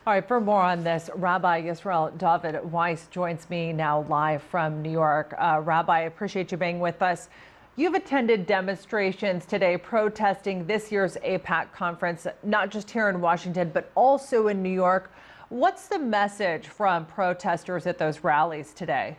All right, for more on this, Rabbi Yisrael Dovid Weiss joins me now live from New York. Rabbi, I appreciate you being with us. You've attended demonstrations today protesting this year's AIPAC conference, not just here in Washington, but also in New York. What's the message from protesters at those rallies today?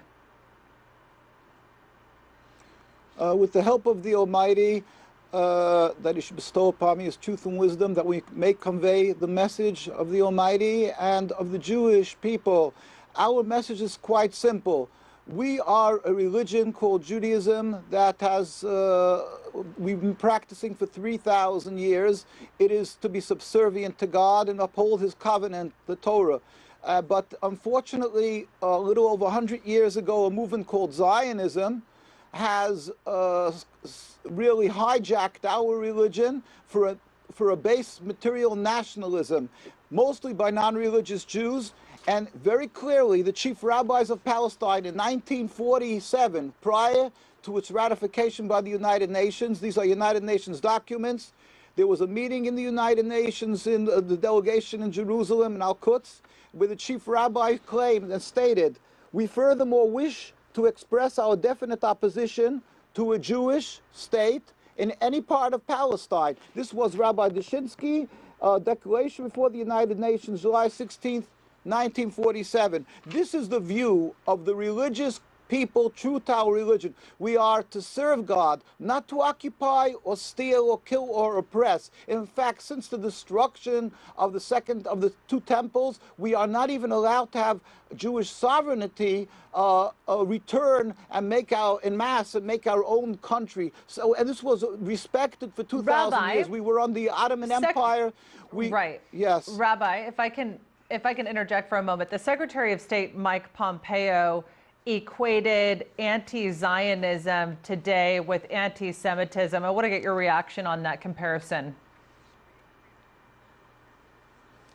With the help of the Almighty, that He should bestow upon me His truth and wisdom, that we may convey the message of the Almighty and of the Jewish people. Our message is quite simple. We are a religion called Judaism that we've been practicing for 3,000 years. It is to be subservient to God and uphold His covenant, the Torah. But unfortunately, a little over 100 years ago, a movement called Zionism has really hijacked our religion for a base material nationalism, mostly by non-religious Jews. And very clearly, the chief rabbis of Palestine in 1947, prior to its ratification by the United Nations, these are United Nations documents, there was a meeting in the United Nations in the delegation in Jerusalem, in Al-Quds, where the chief rabbi claimed and stated, "We furthermore wish to express our definite opposition to a Jewish state in any part of Palestine." This was Rabbi Dushinsky, declaration before the United Nations, July 16th, 1947. This is the view of the religious people true to our religion. We are to serve God, not to occupy or steal or kill or oppress. In fact, since the destruction of the two temples, we are not even allowed to have Jewish sovereignty return and make our own country. So, and this was respected for 2,000 years. We were on the Ottoman Empire. Right. Yes. Rabbi, if I can interject for a moment, the Secretary of State, Mike Pompeo, equated anti-Zionism today with anti-Semitism. I want to get your reaction on that comparison.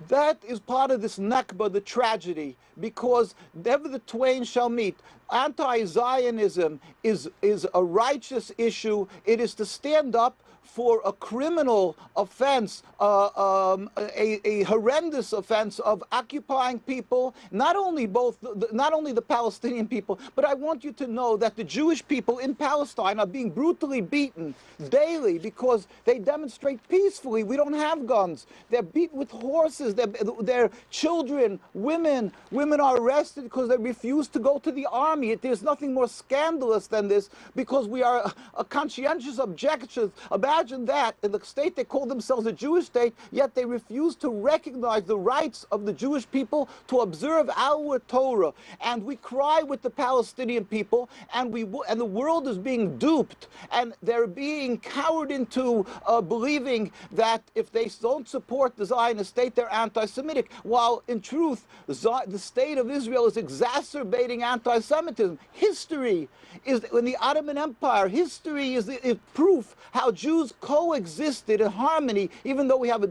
That is part of this Nakba, the tragedy, because never the twain shall meet. Anti-Zionism is a righteous issue. It is to stand up for a criminal offense, a horrendous offense of occupying people, not only the Palestinian people, but I want you to know that the Jewish people in Palestine are being brutally beaten daily because they demonstrate peacefully. We don't have guns. They're beaten with horses. Their children, women are arrested because they refuse to go to the army. There's nothing more scandalous than this, because we are a conscientious objectors. Imagine that in the state they call themselves a Jewish state, yet they refuse to recognize the rights of the Jewish people to observe our Torah. And we cry with the Palestinian people, and the world is being duped, and they're being cowered into believing that if they don't support the Zionist state, they're anti-Semitic, while in truth, the state of Israel is exacerbating anti-Semitism. History is, in the Ottoman Empire, history is proof how Jews coexisted in harmony, even though we have a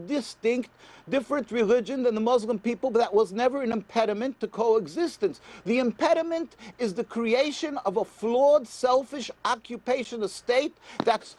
different religion than the Muslim people, but that was never an impediment to coexistence. The impediment is the creation of a flawed, selfish occupation state that's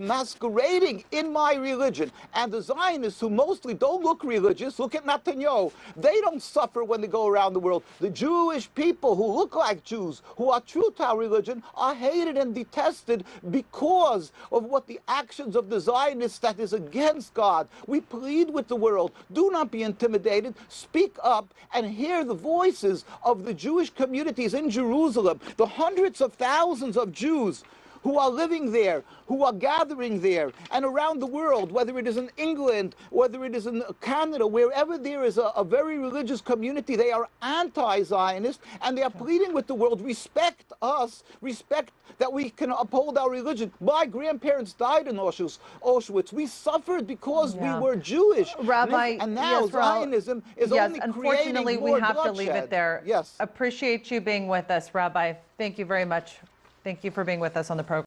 masquerading in my religion. And the Zionists, who mostly don't look religious, look at Netanyahu, they don't suffer when they go around the world. The Jewish people who look like Jews, who are true to our religion, are hated and detested because of what the actions of the Zionists that is against God. We plead with the world, do not be intimidated, speak up and hear the voices of the Jewish communities in Jerusalem, the hundreds of thousands of Jews who are living there, who are gathering there, and around the world, whether it is in England, whether it is in Canada, wherever there is a very religious community, they are anti-Zionist, and they are pleading with the world, respect us, respect that we can uphold our religion. My grandparents died in Auschwitz. We suffered because we were Jewish. Rabbi, and now Zionism is only unfortunately, creating more we have bloodshed. to leave it there. Yes. Appreciate you being with us, Rabbi. Thank you very much. Thank you for being with us on the program.